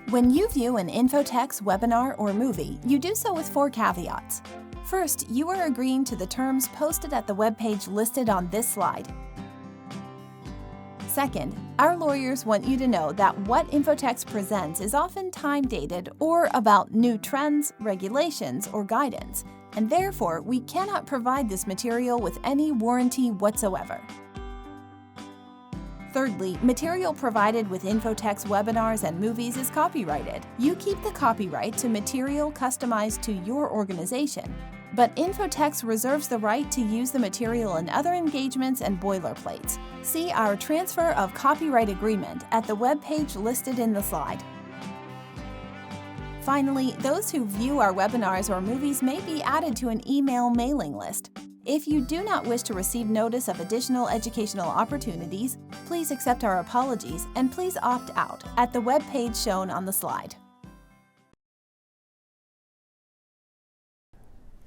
When you view an infotex, webinar, or movie, you do so with 4 caveats. First, you are agreeing to the terms posted at the webpage listed on this slide. Second, our lawyers want you to know that what infotex presents is often time-dated or about new trends, regulations, or guidance, and therefore we cannot provide this material with any warranty whatsoever. Thirdly, material provided with infotex webinars and movies is copyrighted. You keep the copyright to material customized to your organization, but Infotex reserves the right to use the material in other engagements and boilerplates. See our Transfer of Copyright Agreement at the webpage listed in the slide. Finally, those who view our webinars or movies may be added to an email mailing list. If you do not wish to receive notice of additional educational opportunities, please accept our apologies and please opt out at the webpage shown on the slide.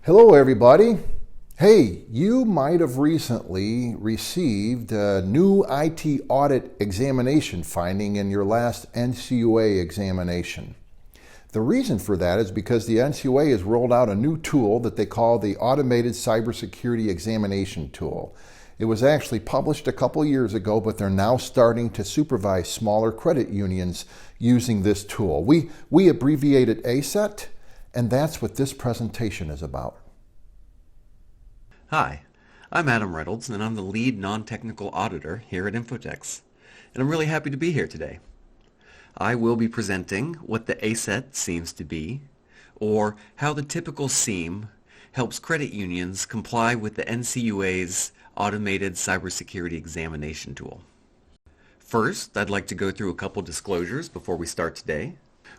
Hello everybody. Hey, you might have recently received a new IT audit examination finding in your last NCUA examination. The reason for that is because the NCUA has rolled out a new tool that they call the Automated Cybersecurity Examination Tool. It was actually published a couple years ago, but they're now starting to supervise smaller credit unions using this tool. We abbreviate it ACET, and that's what this presentation is about. Hi, I'm Adam Reynolds, and I'm the lead non-technical auditor here at Infotex, and I'm really happy to be here today. I will be presenting what the ACET seems to be, or how the typical SIEM helps credit unions comply with the NCUA's Automated Cybersecurity Examination Tool. First, I'd like to go through a couple disclosures before we start today.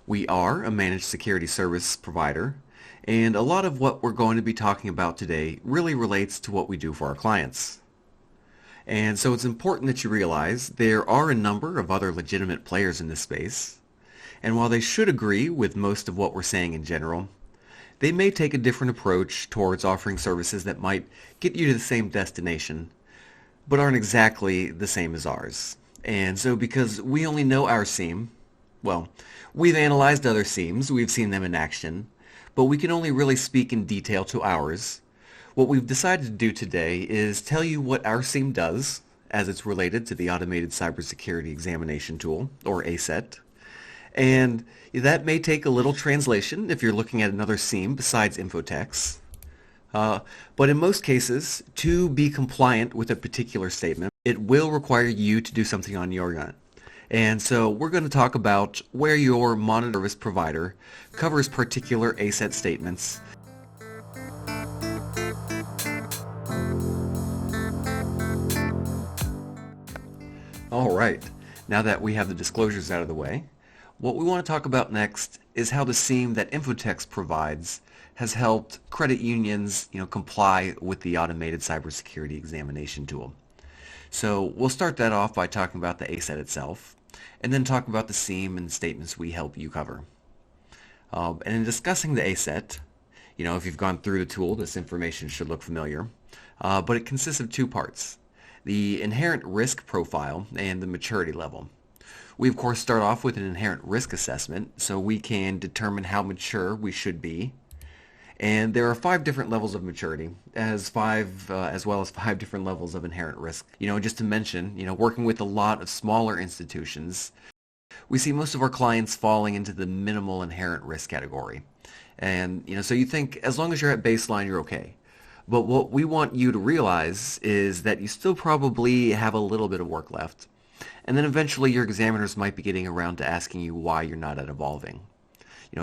We are a managed security service provider, and a lot of what we're going to be talking about today really relates to what we do for our clients. And so it's important that you realize there are a number of other legitimate players in this space, and while they should agree with most of what we're saying in general, they may take a different approach towards offering services that might get you to the same destination, but aren't exactly the same as ours. And so because we only know our SIEM, well, we've analyzed other SIEMs, we've seen them in action, but we can only really speak in detail to ours. What we've decided to do today is tell you what our SIEM does as it's related to the Automated Cybersecurity Examination Tool, or ACET. And that may take a little translation if you're looking at another SIEM besides Infotex. But in most cases, to be compliant with a particular statement, it will require you to do something on your end. And so we're going to talk about where your monitor service provider covers particular ACET statements. All right, now that we have the disclosures out of the way, what we want to talk about next is how the SIEM that Infotex provides has helped credit unions, comply with the Automated Cybersecurity Examination Tool. So we'll start that off by talking about the ACET itself, and then talk about the SIEM and statements we help you cover. And in discussing the ACET, if you've gone through the tool, this information should look familiar, but it consists of 2 parts. The inherent risk profile and the maturity level. We of course start off with an inherent risk assessment so we can determine how mature we should be. And there are 5 different levels of maturity, as well as 5 different levels of inherent risk. Just to mention, working with a lot of smaller institutions, we see most of our clients falling into the minimal inherent risk category. And so you think as long as you're at baseline, you're okay. But what we want you to realize is that you still probably have a little bit of work left. And then eventually your examiners might be getting around to asking you why you're not at evolving.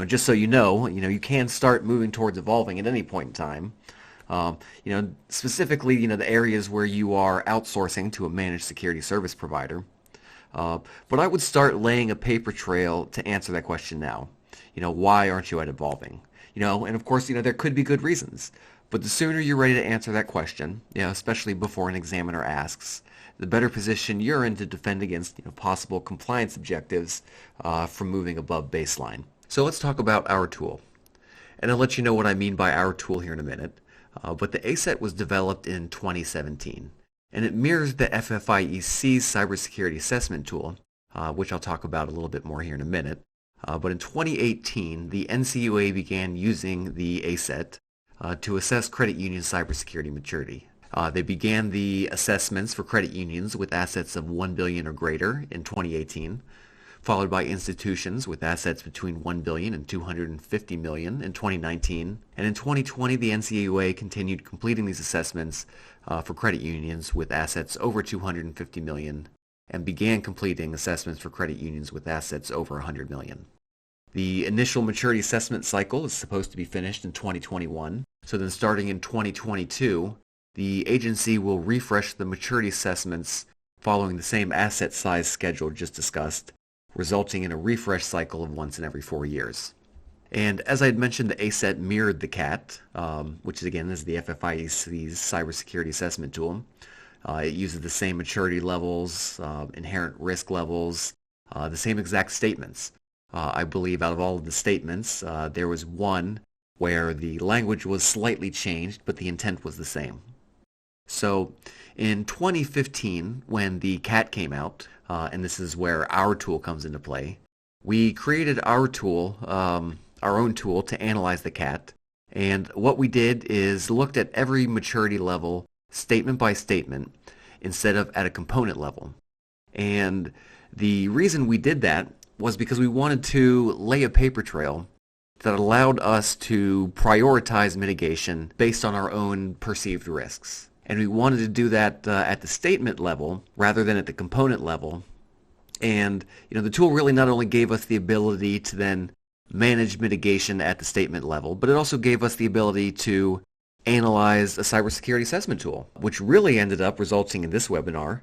Just so you know, you can start moving towards evolving at any point in time. Specifically, the areas where you are outsourcing to a managed security service provider. But I would start laying a paper trail to answer that question now. Why aren't you at evolving? And of course, there could be good reasons. But the sooner you're ready to answer that question, especially before an examiner asks, the better position you're in to defend against possible compliance objectives from moving above baseline. So let's talk about our tool. And I'll let you know what I mean by our tool here in a minute. But the ACET was developed in 2017, and it mirrors the FFIEC's cybersecurity assessment tool, which I'll talk about a little bit more here in a minute. But in 2018, the NCUA began using the ACET to assess credit union cybersecurity maturity. They began the assessments for credit unions with assets of $1 billion or greater in 2018, followed by institutions with assets between $1 billion and $250 million in 2019. And in 2020, the NCUA continued completing these assessments for credit unions with assets over $250 million and began completing assessments for credit unions with assets over $100 million. The initial maturity assessment cycle is supposed to be finished in 2021. So then starting in 2022, the agency will refresh the maturity assessments following the same asset size schedule just discussed, resulting in a refresh cycle of once in every 4 years. And as I had mentioned, the ACET mirrored the CAT, which again is the FFIEC's cybersecurity assessment tool. It uses the same maturity levels, inherent risk levels, the same exact statements. I believe out of all of the statements, there was one where the language was slightly changed, but the intent was the same. So in 2015, when the CAT came out, and this is where our tool comes into play, we created our tool, our own tool to analyze the CAT. And what we did is looked at every maturity level statement by statement instead of at a component level. And the reason we did that was because we wanted to lay a paper trail that allowed us to prioritize mitigation based on our own perceived risks. And we wanted to do that at the statement level rather than at the component level. And the tool really not only gave us the ability to then manage mitigation at the statement level, but it also gave us the ability to analyze a cybersecurity assessment tool, which really ended up resulting in this webinar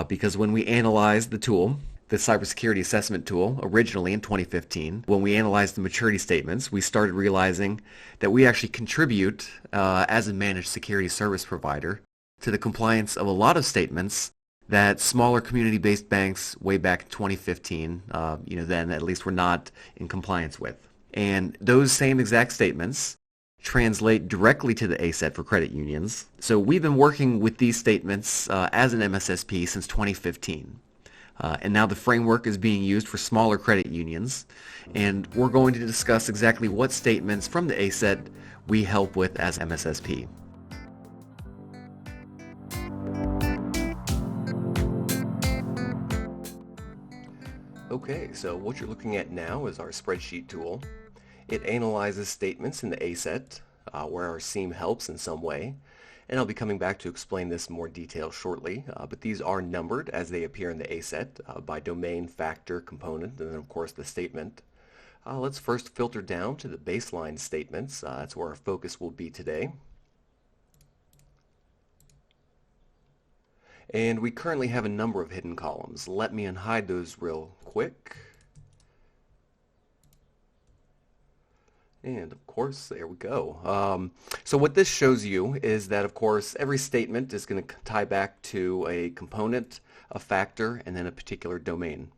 because when we analyzed the tool, the cybersecurity assessment tool, originally in 2015, when we analyzed the maturity statements, we started realizing that we actually contribute as a managed security service provider to the compliance of a lot of statements that smaller community-based banks way back in 2015, then at least were not in compliance with. And those same exact statements translate directly to the ACET for credit unions. So we've been working with these statements as an MSSP since 2015. And now the framework is being used for smaller credit unions, and we're going to discuss exactly what statements from the ACET we help with as MSSP. Okay, so what you're looking at now is our spreadsheet tool. It analyzes statements in the ACET where our SIEM helps in some way. And I'll be coming back to explain this in more detail shortly, but these are numbered as they appear in the ACET by domain, factor, component, and then of course the statement. Let's first filter down to the baseline statements. That's where our focus will be today. And we currently have a number of hidden columns. Let me unhide those real quick. And of course, there we go. So what this shows you is that, of course, every statement is going to tie back to a component, a factor, and then a particular domain.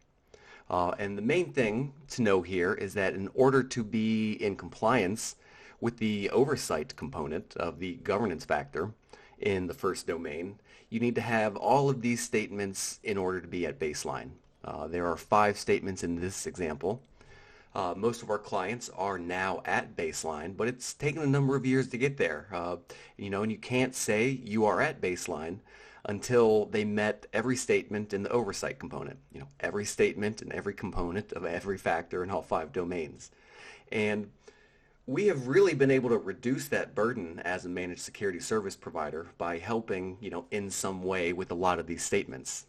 And the main thing to know here is that in order to be in compliance with the oversight component of the governance factor in the first domain, you need to have all of these statements in order to be at baseline. There are 5 statements in this example. Most of our clients are now at baseline, but it's taken a number of years to get there. And you can't say you are at baseline until they met every statement in the oversight component. Every statement and every component of every factor in all 5 domains. And we have really been able to reduce that burden as a managed security service provider by helping, in some way with a lot of these statements.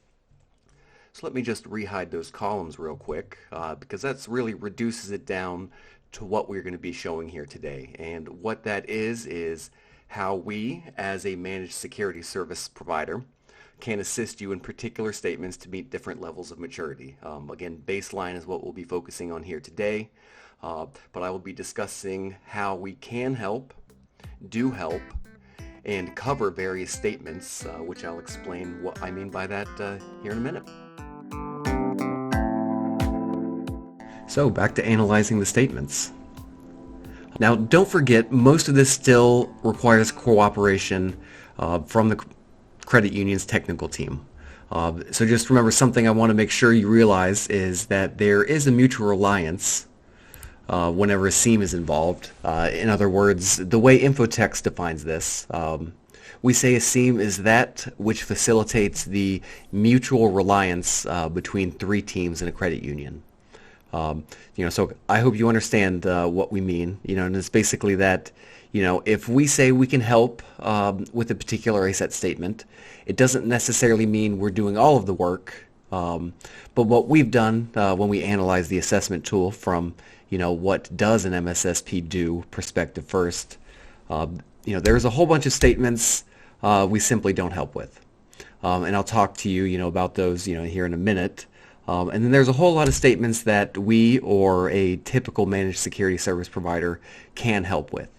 So let me just rehide those columns real quick because that's really reduces it down to what we're going to be showing here today. And what that is how we, as a managed security service provider, can assist you in particular statements to meet different levels of maturity. Again, baseline is what we'll be focusing on here today, but I will be discussing how we can help, do help, and cover various statements, which I'll explain what I mean by that here in a minute. So back to analyzing the statements. Now don't forget, most of this still requires cooperation from the credit union's technical team. So just remember, something I want to make sure you realize is that there is a mutual reliance whenever a SIEM is involved. In other words, the way infotex defines this, we say a SIEM is that which facilitates the mutual reliance between three teams in a credit union. So I hope you understand what we mean. And it's basically that, if we say we can help with a particular ACET statement, it doesn't necessarily mean we're doing all of the work. But what we've done when we analyze the assessment tool from, what does an MSSP do perspective first, there's a whole bunch of statements we simply don't help with. And I'll talk to you, about those, here in a minute. And then there's a whole lot of statements that we or a typical managed security service provider can help with.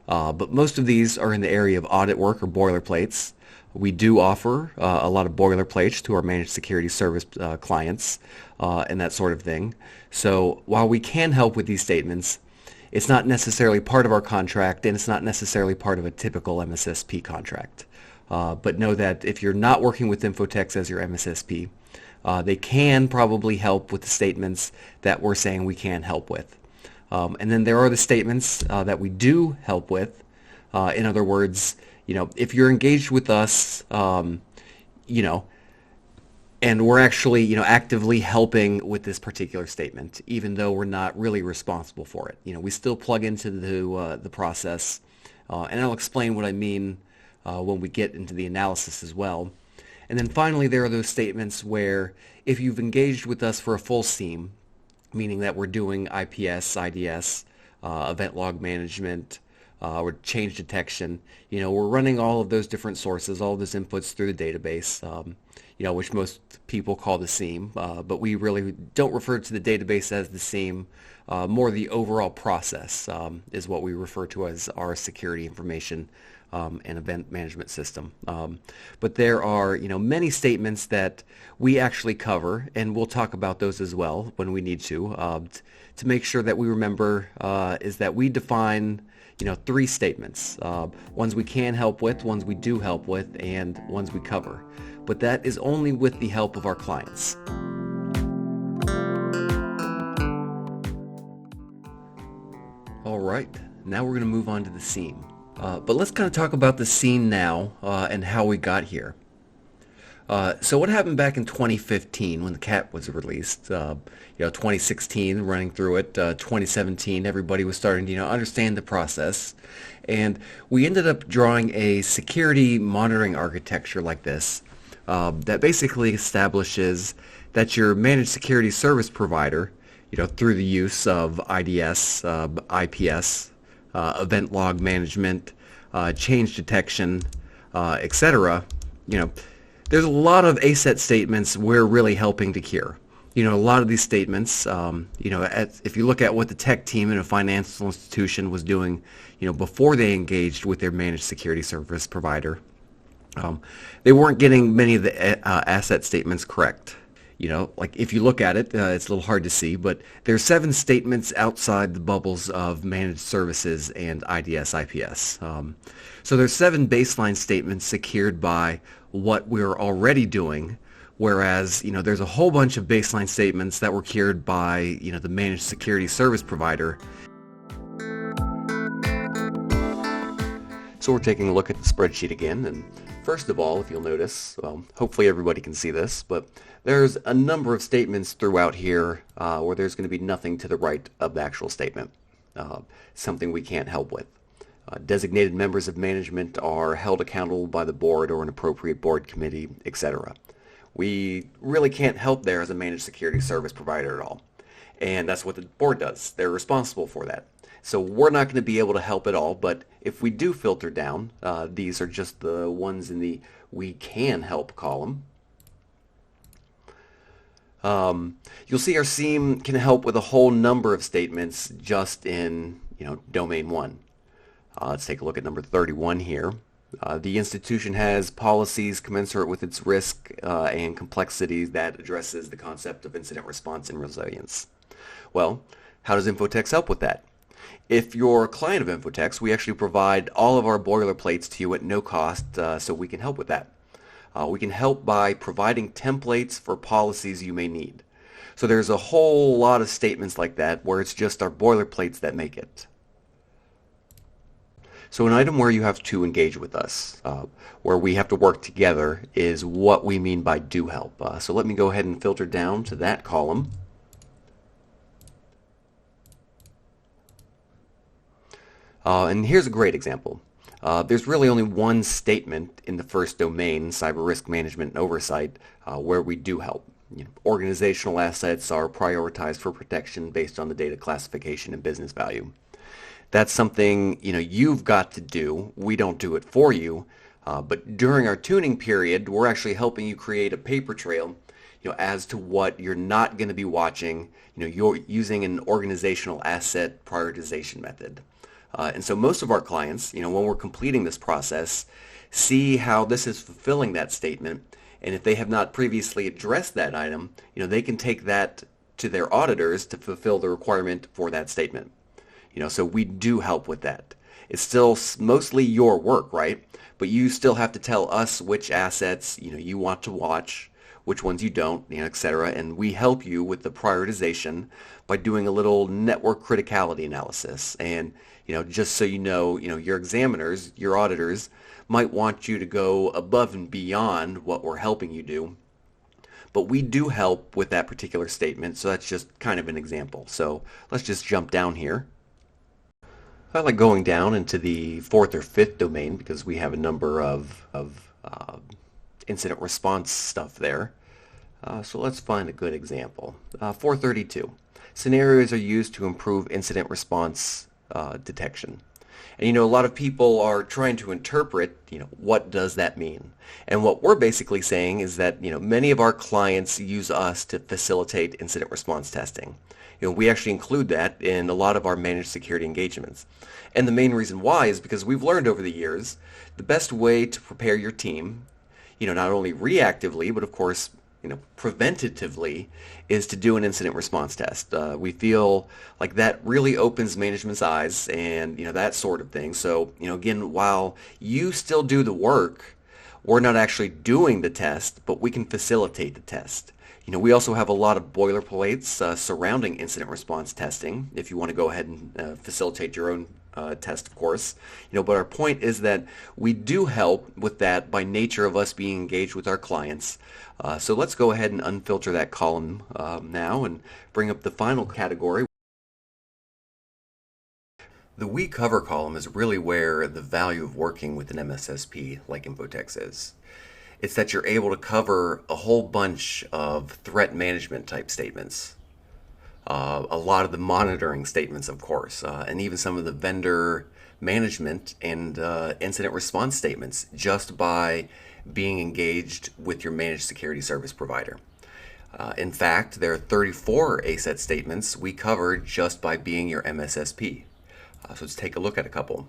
But most of these are in the area of audit work or boilerplates. We do offer a lot of boilerplates to our managed security service clients and that sort of thing. So while we can help with these statements, it's not necessarily part of our contract, and it's not necessarily part of a typical MSSP contract. But know that if you're not working with Infotex as your MSSP, they can probably help with the statements that we're saying we can help with. And then there are the statements that we do help with. In other words, if you're engaged with us, and we're actually, actively helping with this particular statement, even though we're not really responsible for it. We still plug into the process, and I'll explain what I mean when we get into the analysis as well. And then finally, there are those statements where if you've engaged with us for a full SIEM, meaning that we're doing IPS, IDS, event log management, or change detection, we're running all of those different sources, all of those inputs through the database, which most people call the SIEM, but we really don't refer to the database as the SIEM. More the overall process is what we refer to as our security information and event management system. But there are, many statements that we actually cover, and we'll talk about those as well when we need to make sure that we remember is that we define, three statements, ones we can help with, ones we do help with, and ones we cover. But that is only with the help of our clients. All right, now we're going to move on to the SIEM. But let's kind of talk about the SIEM now and how we got here. So what happened back in 2015 when the CAT was released? 2016 running through it, 2017 everybody was starting to understand the process, and we ended up drawing a security monitoring architecture like this that basically establishes that your managed security service provider, through the use of IDS, IPS, event log management, change detection, etc. There's a lot of ACET statements we're really helping to cure. A lot of these statements, if you look at what the tech team in a financial institution was doing, before they engaged with their managed security service provider, they weren't getting many of the ACET statements correct. Like if you look at it, it's a little hard to see, but there's 7 statements outside the bubbles of managed services and IDS, IPS. So there's 7 baseline statements secured by what we're already doing, whereas, there's a whole bunch of baseline statements that were cured by, the managed security service provider. So we're taking a look at the spreadsheet again, and first of all, if you'll notice, hopefully everybody can see this, but there's a number of statements throughout here where there's going to be nothing to the right of the actual statement, something we can't help with. Designated members of management are held accountable by the board or an appropriate board committee, etc. We really can't help there as a managed security service provider at all. And that's what the board does. They're responsible for that. So we're not going to be able to help at all, but if we do filter down, these are just the ones in the we can help column. You'll see our SIEM can help with a whole number of statements just in, domain 1. Let's take a look at number 31 here. The institution has policies commensurate with its risk and complexity that addresses the concept of incident response and resilience. Well, how does Infotex help with that? If you're a client of Infotex, we actually provide all of our boilerplates to you at no cost, so we can help with that. We can help by providing templates for policies you may need. So there's a whole lot of statements like that where it's just our boilerplates that make it. So an item where you have to engage with us, where we have to work together, is what we mean by do help. So let me go ahead and filter down to that column. And here's a great example. There's really only one statement in the first domain, cyber risk management and oversight, where we do help. Organizational assets are prioritized for protection based on the data classification and business value. That's something you've got to do. We don't do it for you. But during our tuning period, we're actually helping you create a paper trail as to what you're not going to be watching. You're using an organizational asset prioritization method. And so most of our clients, when we're completing this process, see how this is fulfilling that statement. And if they have not previously addressed that item, they can take that to their auditors to fulfill the requirement for that statement. So we do help with that. It's still mostly your work, right? But you still have to tell us which assets, you want to watch, which ones you don't, etc. And we help you with the prioritization by doing a little network criticality analysis. And, just so your examiners, your auditors, might want you to go above and beyond what we're helping you do. But we do help with that particular statement, so that's just kind of an example. So let's just jump down here. I like going down into the fourth or fifth domain because we have a number of incident response stuff there. So let's find a good example. 432. Scenarios are used to improve incident response detection. And a lot of people are trying to interpret, what does that mean? And what we're basically saying is that, many of our clients use us to facilitate incident response testing. We actually include that in a lot of our managed security engagements. And the main reason why is because we've learned over the years the best way to prepare your team, not only reactively, but of course, preventatively, is to do an incident response test. We feel like that really opens management's eyes and, that sort of thing. So, again, while you still do the work, we're not actually doing the test, but we can facilitate the test. We also have a lot of boilerplates surrounding incident response testing, if you want to go ahead and facilitate your own test, of course. But our point is that we do help with that by nature of us being engaged with our clients. So let's go ahead and unfilter that column now and bring up the final category. The We Cover column is really where the value of working with an MSSP like infotex is. It's that you're able to cover a whole bunch of threat management type statements. A lot of the monitoring statements, of course, and even some of the vendor management and incident response statements just by being engaged with your managed security service provider. In fact, there are 34 ACET statements we covered just by being your MSSP. So let's take a look at a couple.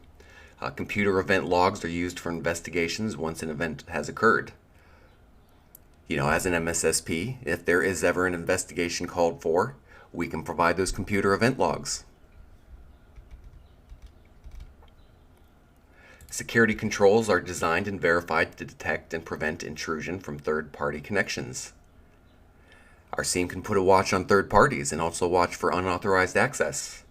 Computer event logs are used for investigations once an event has occurred. As an MSSP, if there is ever an investigation called for, we can provide those computer event logs. Security controls are designed and verified to detect and prevent intrusion from third-party connections. Our SIEM can put a watch on third parties and also watch for unauthorized access.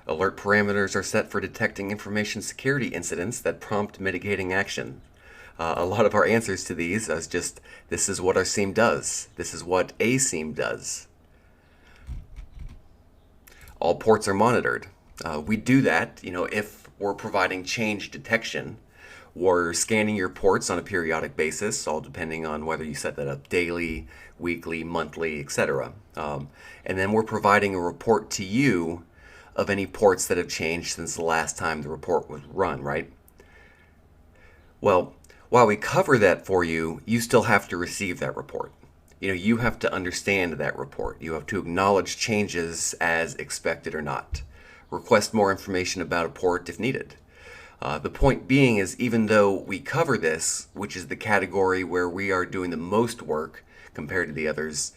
Alert parameters are set for detecting information security incidents that prompt mitigating action. A lot of our answers to these is just, this is what our SIEM does. This is what a SIEM does. All ports are monitored. We do that, if we're providing change detection. We're scanning your ports on a periodic basis, all depending on whether you set that up daily, weekly, monthly, etc. And then we're providing a report to you of any ports that have changed since the last time the report was run, right? Well, while we cover that for you, you still have to receive that report. You have to understand that report. You have to acknowledge changes as expected or not. Request more information about a port if needed. The point being is, even though we cover this, which is the category where we are doing the most work compared to the others,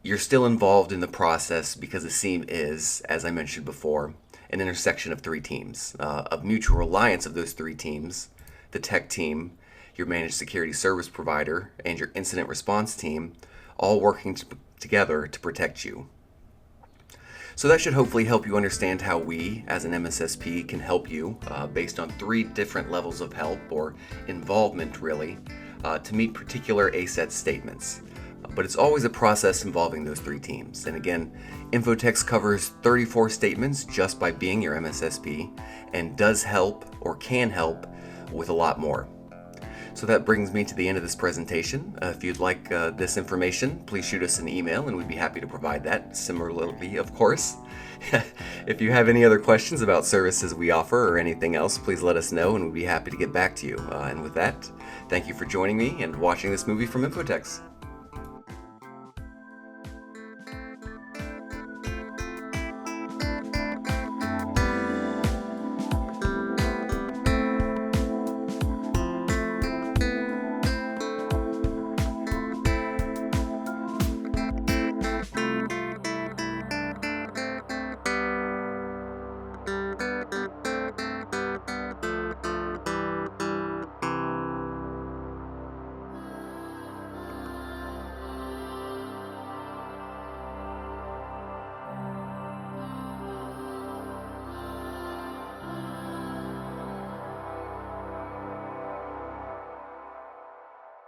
you're still involved in the process because the SIEM is, as I mentioned before, an intersection of three teams, of mutual reliance of those three teams, the tech team, your managed security service provider, and your incident response team, all working together to protect you. So that should hopefully help you understand how we, as an MSSP, can help you based on 3 different levels of help, or involvement really, to meet particular ACET statements. But it's always a process involving those 3 teams. And again, Infotex covers 34 statements just by being your MSSP, and does help, or can help, with a lot more. So that brings me to the end of this presentation. If you'd like this information, please shoot us an email and we'd be happy to provide that. Similarly, of course. If you have any other questions about services we offer or anything else, please let us know and we'd be happy to get back to you. And with that, thank you for joining me and watching this movie from Infotex.